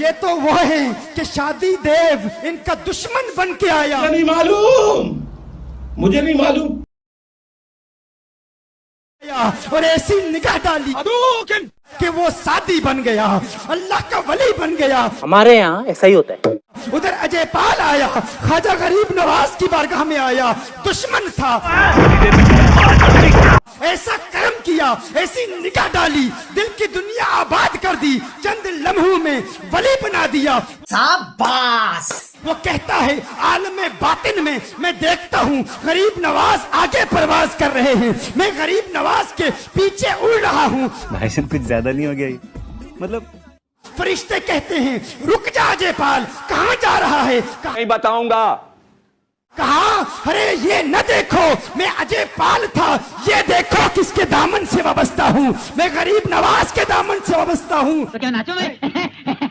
ये तो वो है कि शादी देव इनका दुश्मन बन के आया। मुझे नहीं मालूम और ऐसी निगाह डाली कि वो सादी बन गया, अल्लाह का वली बन गया। हमारे यहाँ ऐसा ही होता है। उधर अजय पाल आया, ख्वाजा गरीब नवाज की बारगाह में आया, दुश्मन था। ऐसा कर्म किया, ऐसी निगाह डाली, दिल की दुनिया आबाद कर दी, चंद लम्हों में वली बना दिया। शाबाश। वो कहता है आलम बातिन में मैं देखता हूँ गरीब नवाज आगे परवाज कर रहे हैं, मैं गरीब नवाज के पीछे उड़ रहा हूँ। भाषण कुछ ज्यादा नहीं हो गया ये? मतलब फरिश्ते कहते हैं रुक जा अजय पाल, कहाँ जा रहा है? नहीं बताऊंगा। कहा अरे ये न देखो मैं अजय पाल था, ये देखो किसके दामन से वाबस्ता हूँ, मैं गरीब नवाज के दामन से वाबस्ता हूँ। तो क्या नाचो मैं?